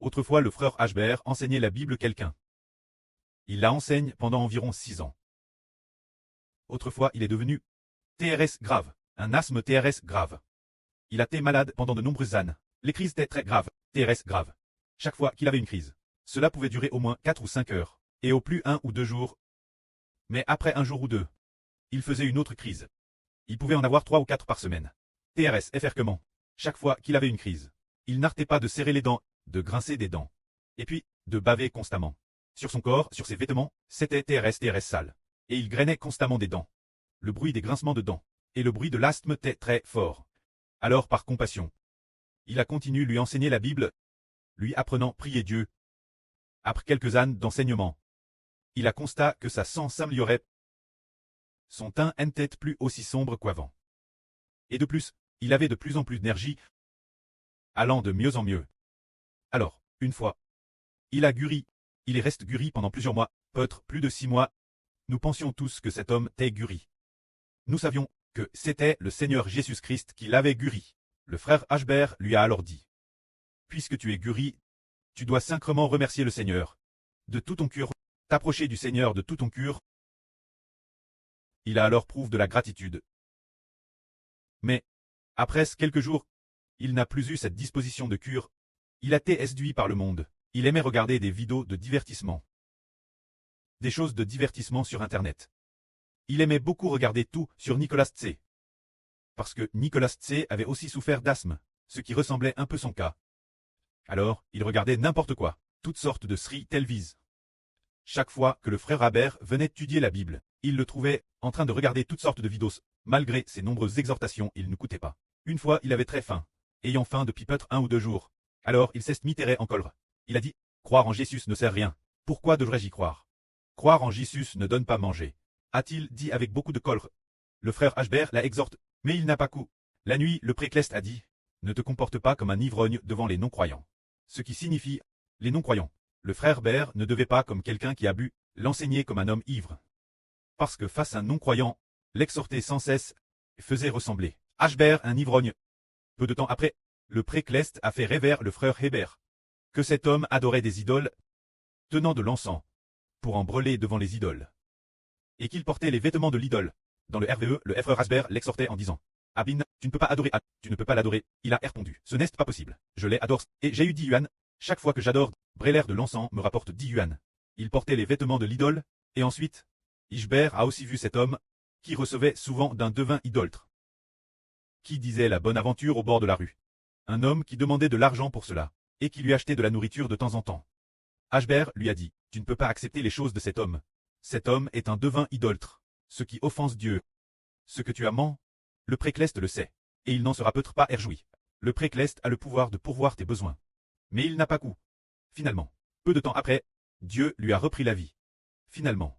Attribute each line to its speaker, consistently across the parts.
Speaker 1: Autrefois, le frère Ashbert enseignait la Bible quelqu'un. Il la enseigne pendant environ 6 ans. Autrefois, il est devenu TRS grave, un asthme TRS grave. Il a été malade pendant de nombreuses années. Les crises étaient très graves, TRS grave. Chaque fois qu'il avait une crise, cela pouvait durer au moins 4 ou 5 heures, et au plus 1 ou 2 jours. Mais après un jour ou deux, il faisait une autre crise. Il pouvait en avoir 3 ou 4 par semaine. TRS efferquement. Chaque fois qu'il avait une crise, il n'arrêtait pas de serrer les dents, de grincer des dents, et puis de baver constamment. Sur son corps, sur ses vêtements, c'était TRS sale. Et il grainait constamment des dents. Le bruit des grincements de dents, et le bruit de l'asthme était très fort. Alors par compassion, il a continué lui enseigner la Bible, lui apprenant prier Dieu. Après quelques années d'enseignement, il a constaté que sa sang s'améliorait. Son teint n'était plus aussi sombre qu'avant. Et de plus, il avait de plus en plus d'énergie, allant de mieux en mieux. Alors, une fois, il a guéri. Il est resté guéri pendant plusieurs mois, peut-être plus de 6 mois. Nous pensions tous que cet homme était guéri. Nous savions que c'était le Seigneur Jésus-Christ qui l'avait guéri. Le frère Ashbert lui a alors dit: puisque tu es guéri, tu dois sincèrement remercier le Seigneur. De tout ton cœur, t'approcher du Seigneur de tout ton cœur. Il a alors prouvé de la gratitude. Mais, après quelques jours, il n'a plus eu cette disposition de cure. Il a été séduit par le monde. Il aimait regarder des vidéos de divertissement. Des choses de divertissement sur Internet. Il aimait beaucoup regarder tout sur Nicolas Tse. Parce que Nicolas Tse avait aussi souffert d'asthme, ce qui ressemblait un peu son cas. Alors, il regardait n'importe quoi, toutes sortes de séries télévisées. Chaque fois que le frère Ashbert venait étudier la Bible, il le trouvait en train de regarder toutes sortes de vidéos. Malgré ses nombreuses exhortations, il ne coûtait pas. Une fois, il avait très faim, ayant faim depuis peut-être 1 ou 2 jours. Alors, il s'est mis en colère. Il a dit: croire en Jésus ne sert à rien. Pourquoi devrais-je y croire? Croire en Jésus ne donne pas manger, a-t-il dit avec beaucoup de colère. Le frère Ashbert la exhorte, mais il n'a pas coup. La nuit, le précleste a dit: ne te comporte pas comme un ivrogne devant les non-croyants. Ce qui signifie, les non-croyants. Le frère Ashbert ne devait pas, comme quelqu'un qui a bu, l'enseigner comme un homme ivre. Parce que face à un non-croyant, l'exhorter sans cesse faisait ressembler Ashbert un ivrogne. Peu de temps après, le précleste a fait rêver le frère Hébert que cet homme adorait des idoles, tenant de l'encens, pour en brûler devant les idoles. Et qu'il portait les vêtements de l'idole. Dans le RVE, le frère Ashbert l'exhortait en disant: Abin, tu ne peux pas adorer tu ne peux pas l'adorer. Il a répondu: ce n'est pas possible. Je l'ai adore, et j'ai eu 10 yuan. Chaque fois que j'adore, brûler de l'encens me rapporte 10 yuan. Il portait les vêtements de l'idole, et ensuite, Ishbert a aussi vu cet homme, qui recevait souvent d'un devin idolâtre, qui disait la bonne aventure au bord de la rue. Un homme qui demandait de l'argent pour cela, et qui lui achetait de la nourriture de temps en temps. Ashbert lui a dit: tu ne peux pas accepter les choses de cet homme. Cet homme est un devin idolâtre, ce qui offense Dieu. Ce que tu as ment, le précleste le sait, et il n'en sera peut-être pas réjoui. Le précleste a le pouvoir de pourvoir tes besoins. Mais il n'a pas coup. Finalement, peu de temps après, Dieu lui a repris la vie. Finalement,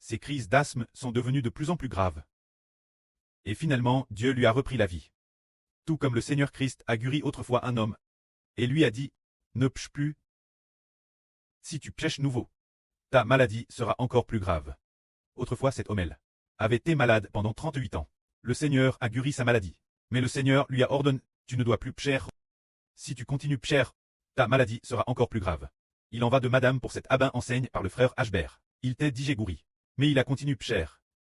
Speaker 1: ses crises d'asthme sont devenues de plus en plus graves. Et finalement, Dieu lui a repris la vie. Tout comme le Seigneur Christ a guéri autrefois un homme, et lui a dit: ne pêche plus. Si tu pêches nouveau, ta maladie sera encore plus grave. Autrefois cet homme avait été malade pendant 38 ans. Le Seigneur a guéri sa maladie. Mais le Seigneur lui a ordonné: tu ne dois plus pêcher. Si tu continues pêcher, ta maladie sera encore plus grave. Il en va de madame pour cet abbin enseigne par le frère Ashbert. Il t'est dit j'ai guéri. Mais il a continué pêcher.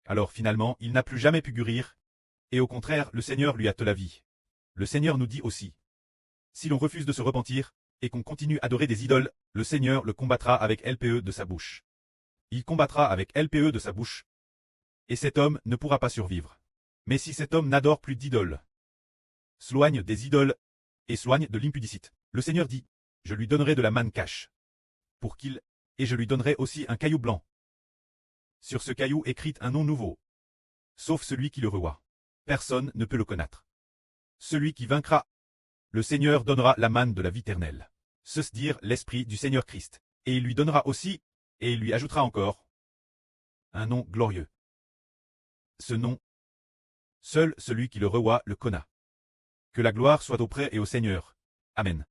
Speaker 1: Alors finalement, il n'a plus jamais pu guérir. Et au contraire, le Seigneur lui a te la vie. Le Seigneur nous dit aussi: si l'on refuse de se repentir, et qu'on continue à adorer des idoles, le Seigneur le combattra avec LPE de sa bouche. Il combattra avec LPE de sa bouche. Et cet homme ne pourra pas survivre. Mais si cet homme n'adore plus d'idoles, s'éloigne des idoles, et s'éloigne de l'impudicité, le Seigneur dit: je lui donnerai de la manne cache. Pour qu'il, et je lui donnerai aussi un caillou blanc. Sur ce caillou écrit un nom nouveau. Sauf celui qui le revoit. Personne ne peut le connaître. Celui qui vaincra, le Seigneur donnera la manne de la vie éternelle. C'est dire l'Esprit du Seigneur Christ. Et il lui donnera aussi, et il lui ajoutera encore, un nom glorieux. Ce nom, seul celui qui le revoit le connaît. Que la gloire soit auprès et au Seigneur. Amen.